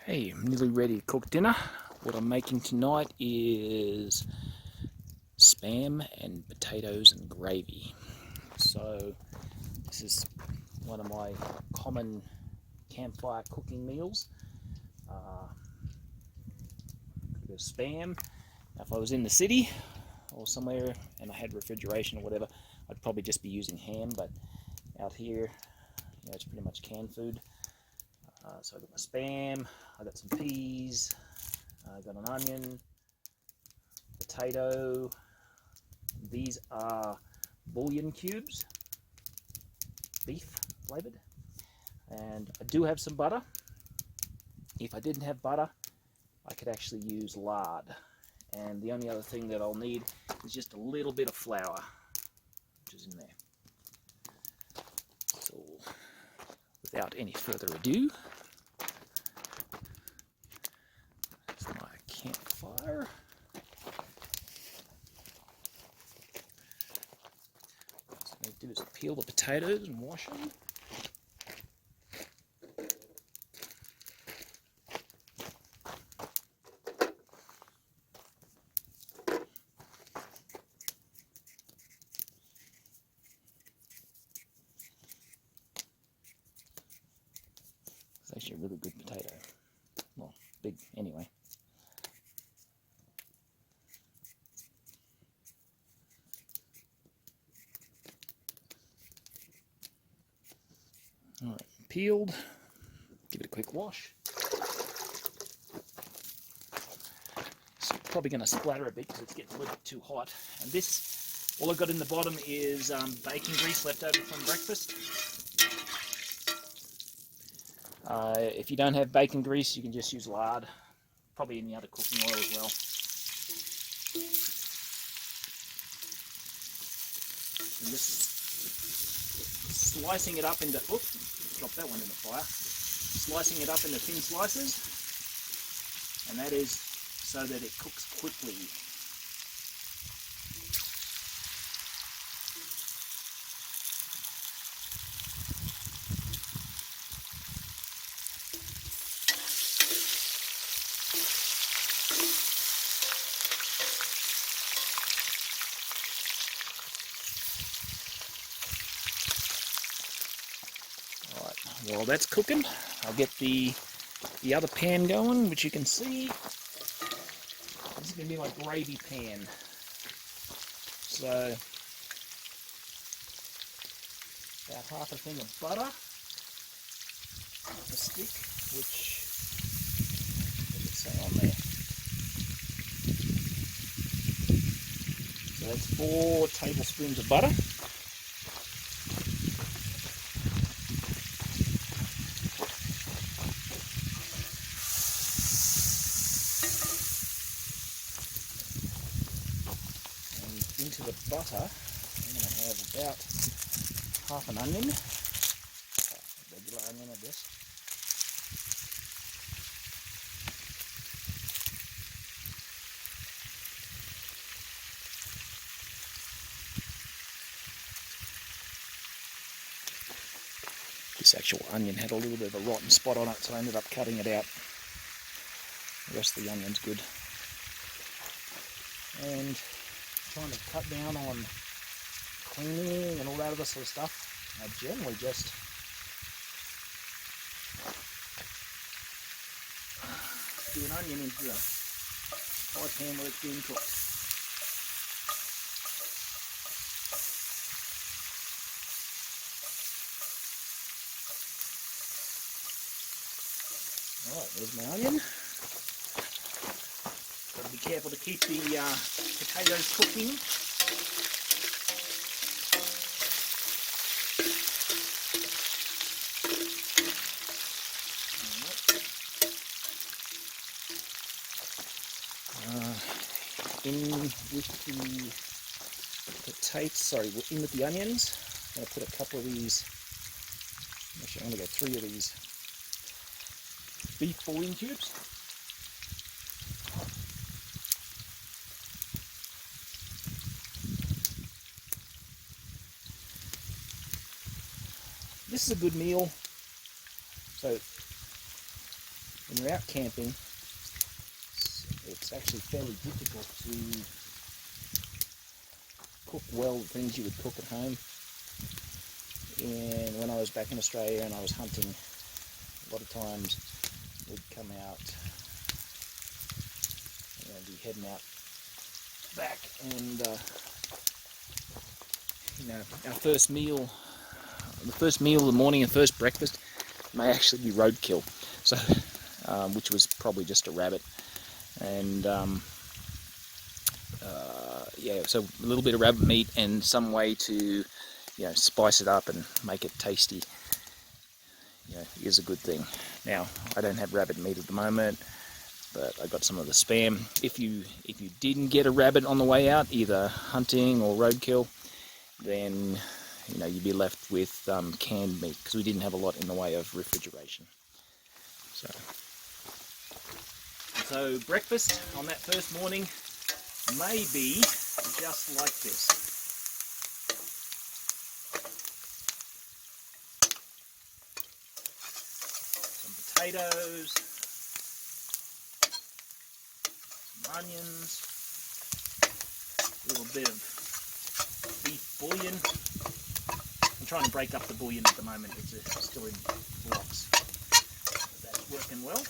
Hey, I'm nearly ready to cook dinner. What I'm making tonight is spam and potatoes and gravy. So this is one of my common campfire cooking meals. A bit of spam. Now, if I was in the city or somewhere and I had refrigeration or whatever, I'd probably just be using ham, but out here, it's pretty much canned food. So I've got my spam, I've got some peas, I've got an onion, potato. These are bouillon cubes, beef flavored, and I do have some butter. If I didn't have butter, I could actually use lard, and the only other thing that I'll need is just a little bit of flour, which is in there. So without any further ado, it's my campfire. So what I do is peel the potatoes and wash them. It's actually a really good potato. Well, big anyway. Alright, peeled. Give it a quick wash. It's probably going to splatter a bit because it's getting a little bit too hot. And this, all I've got in the bottom is bacon grease left over from breakfast. If you don't have bacon grease, you can just use lard. Probably any other cooking oil as well. And just slicing it up into, oops, drop that one in the fire. Slicing it up into thin slices, and that is so that it cooks quickly. Alright, while that's cooking, I'll get the other pan going, which you can see. This is going to be my gravy pan. So, about half a thing of butter, a stick, which, what does it say on there? So that's 4 tablespoons of butter. Into the butter, I'm going to have about half an onion, a regular onion I guess. This actual onion had a little bit of a rotten spot on it, so I ended up cutting it out. The rest of the onion's good. And trying to cut down on cleaning and all that other sort of stuff. I generally just do an onion into the fry pan where it's being cooked. Alright, there's my onion. Got to be careful to keep the potatoes cooking. In with the potatoes, in with the onions, I'm going to put a couple of these, actually I'm going to go 3 of these beef bouillon cubes. This is a good meal, so when you're out camping, it's actually fairly difficult to cook well the things you would cook at home. And when I was back in Australia and I was hunting, a lot of times we'd come out, be heading out back, and our first meal, the first meal of the morning and first breakfast may actually be roadkill, so which was probably just a rabbit, and so a little bit of rabbit meat and some way to spice it up and make it tasty is a good thing. Now, I don't have rabbit meat at the moment, but I got some of the spam. If you didn't get a rabbit on the way out, either hunting or roadkill, then you'd be left with canned meat, because we didn't have a lot in the way of refrigeration. So breakfast on that first morning may be just like this. Some potatoes, some onions, a little bit of beef bouillon. I'm trying to break up the bouillon at the moment, it's still in blocks. That's working well.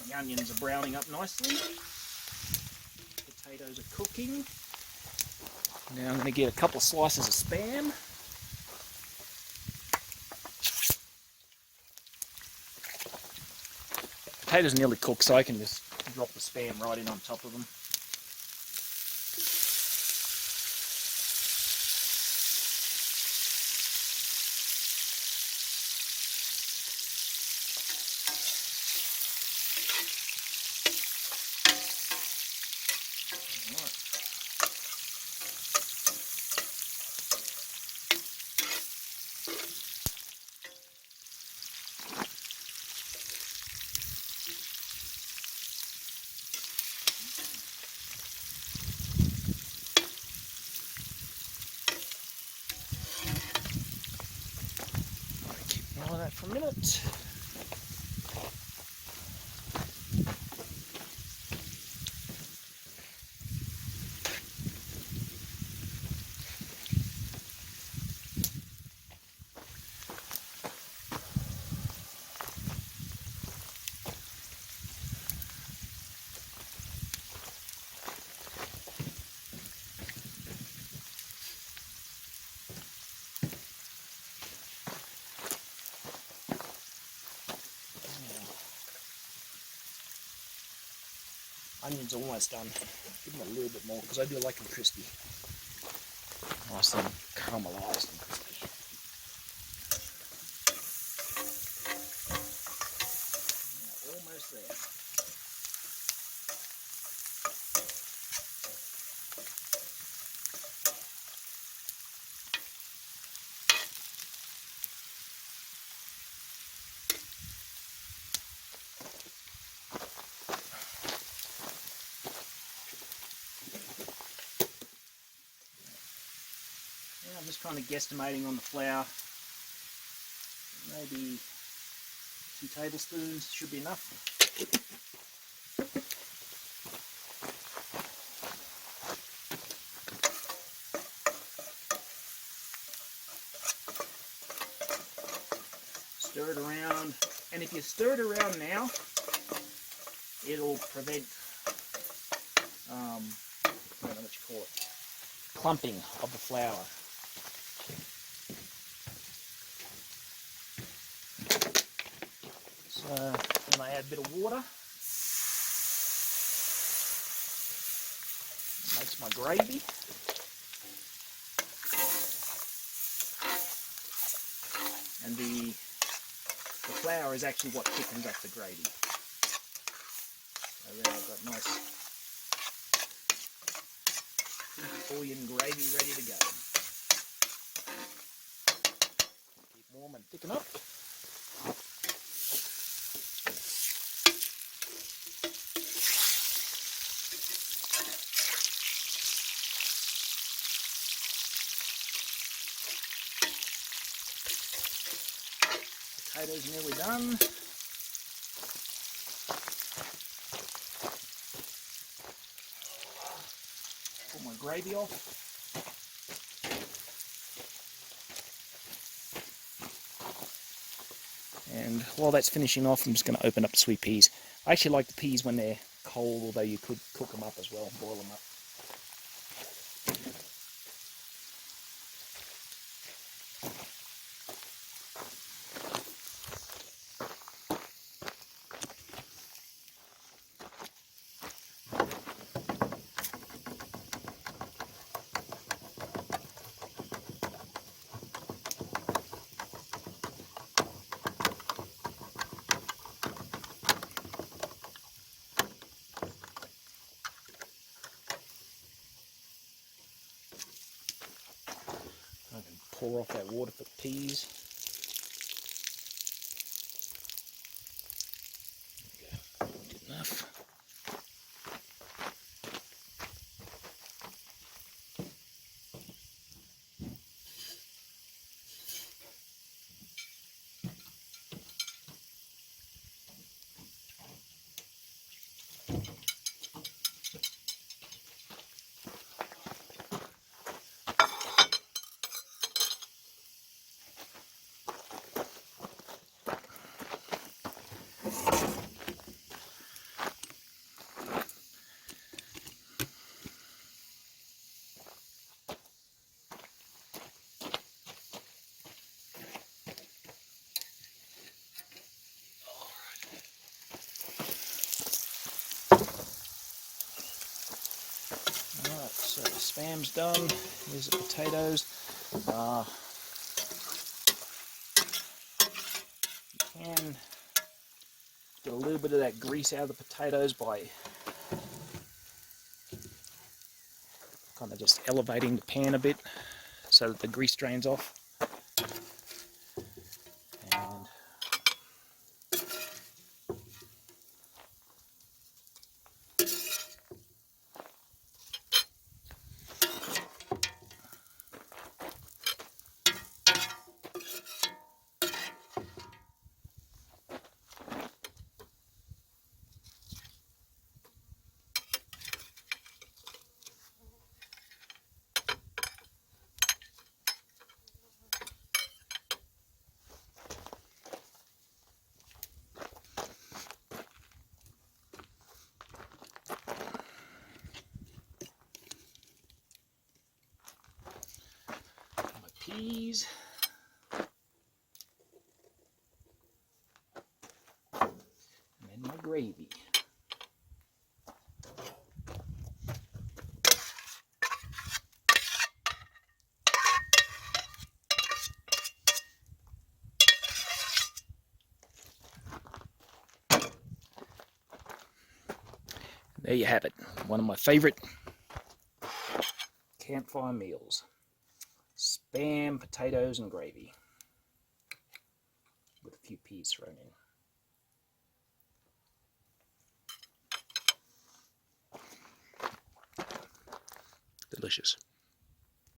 The onions are browning up nicely. Potatoes are cooking. Now I'm going to get a couple of slices of spam. Potatoes are nearly cooked, so I can just drop the spam right in on top of them. All that for a minute. Onions are almost done. Give them a little bit more because I do like them crispy. Nice and caramelized and crispy. Almost there. I'm just kind of guesstimating on the flour. Maybe 2 tablespoons should be enough. Stir it around, and if you stir it around now, it'll prevent I don't know what you call it, clumping of the flour. So then I add a bit of water. Makes my gravy. And the flour is actually what thickens up the gravy. So there I've got nice bouillon gravy ready to go. Keep warm and thicken up. Potatoes nearly done. Pull my gravy off. And while that's finishing off, I'm just going to open up the sweet peas. I actually like the peas when they're cold, although you could cook them up as well, boil them up. I can pour off that water for the peas. There we go. Good enough. Alright, so the spam's done. Here's the potatoes. You can get a little bit of that grease out of the potatoes by kind of just elevating the pan a bit so that the grease drains off. And my peas. And then my gravy. There you have it. One of my favorite campfire meals. Spam, potatoes, and gravy. With a few peas thrown in. Delicious.